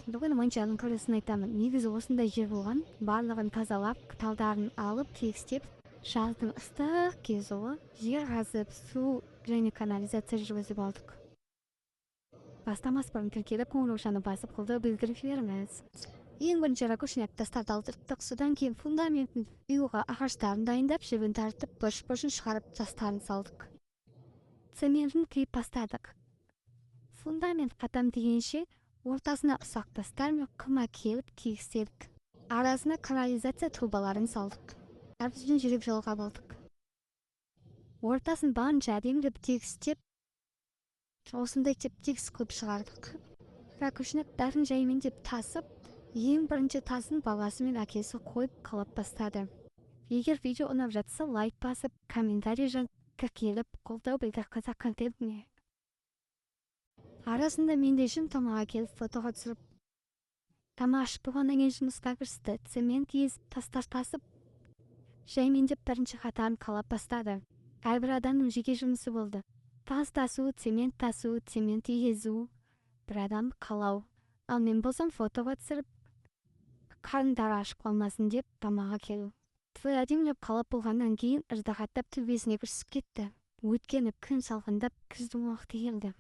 Бүгін моншаның көресін айтамын. Негізі осындай жер болған, барлығын тазалап, талдарын алып, тегістеп, жаздың ыстық кезі жер қазып, су және канализация жүргізіп алдық. Бастамас бұрын тіркеліп, қоңыраушаны басып қолды білдіріп жіберіңіз. Ең бірінші ракушняк тастарды алдырттық, содан кейін фундаментін ұюға ағаштарын дайындап, жібін тартып, бұрыш-бұрышын шығарып, тастарын салдық. Цементін құйып бастадық. Фундамент қатам дегенше, ортасына ұсақ тастар мен құм әкеліп тегістедік. Арасына канализация трубаларын салдық. Әрбірден жүріп жолға болдық. Ортасын барынша әдемілеп тегістеп, осындай тегіс қылып шығардық. Ракушняк бәрін жаймендеп тасып, ең бірінші тасын баласы мен әкесі қойып қалап бастады. Егер видео ұнап жатса, лайк басып, комментарий жазып, тіркеліп, қолдау білдір қазақ контентіне. Арасында менде үшін тамаға келіп фотоға түсіріп. Тама ашып болғаннан кейін жұмысқа кірісті. Цемент езіп, тастар тасып, жаймендеп бірінші қатарын қалап бастады. Әрбір адамның жеке жұмысы болды. Тас тасу, цемент езу, бір адам қалау. Ал мен болсам фотоға түсіріп, қарындары ашып қалмасын деп тамаға келу. Твой әдемілеп қалап болғаннан кейін ыждағаттап төбесіне күрсіп кетті. Өйткені күн салқындап, күздің уақыты келді.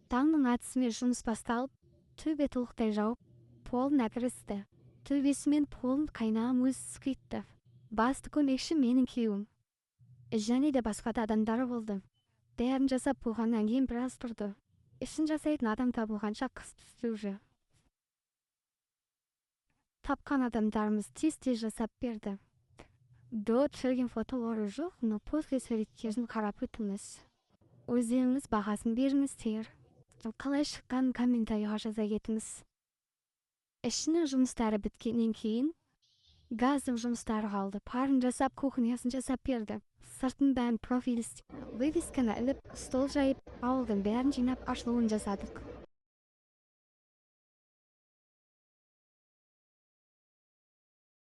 Таңның атысымен жұмыс басталып, төбе толықтай жауып, полын кірісті. Төбесімен полын қайнағым өзі кетті. Басты көмекші менің күйеуім. Және де басқа да адамдары болды. Бәрін жасап болғаннан кейін біраз тұрды. Ішін жасайтын адам табылғанша қыс түсті. Тапқан адамдарымыз тез-тез жасап берді. До түсірген фотолары жоқ, но после суреттерін қарап өтіңіз. Өздеріңіз бағасын беріңіздер. Қалай шыққан комментарийға жаза кетіңіз. Ішінің жұмыстары біткеннен кейін газдың жұмыстары қалды. Парын жасап, кухнясын жасап берді. Сыртын бәрін профиль вывесканы іліп, стол жайып, ауылдың бәрін жинап, ашылуын жасадық.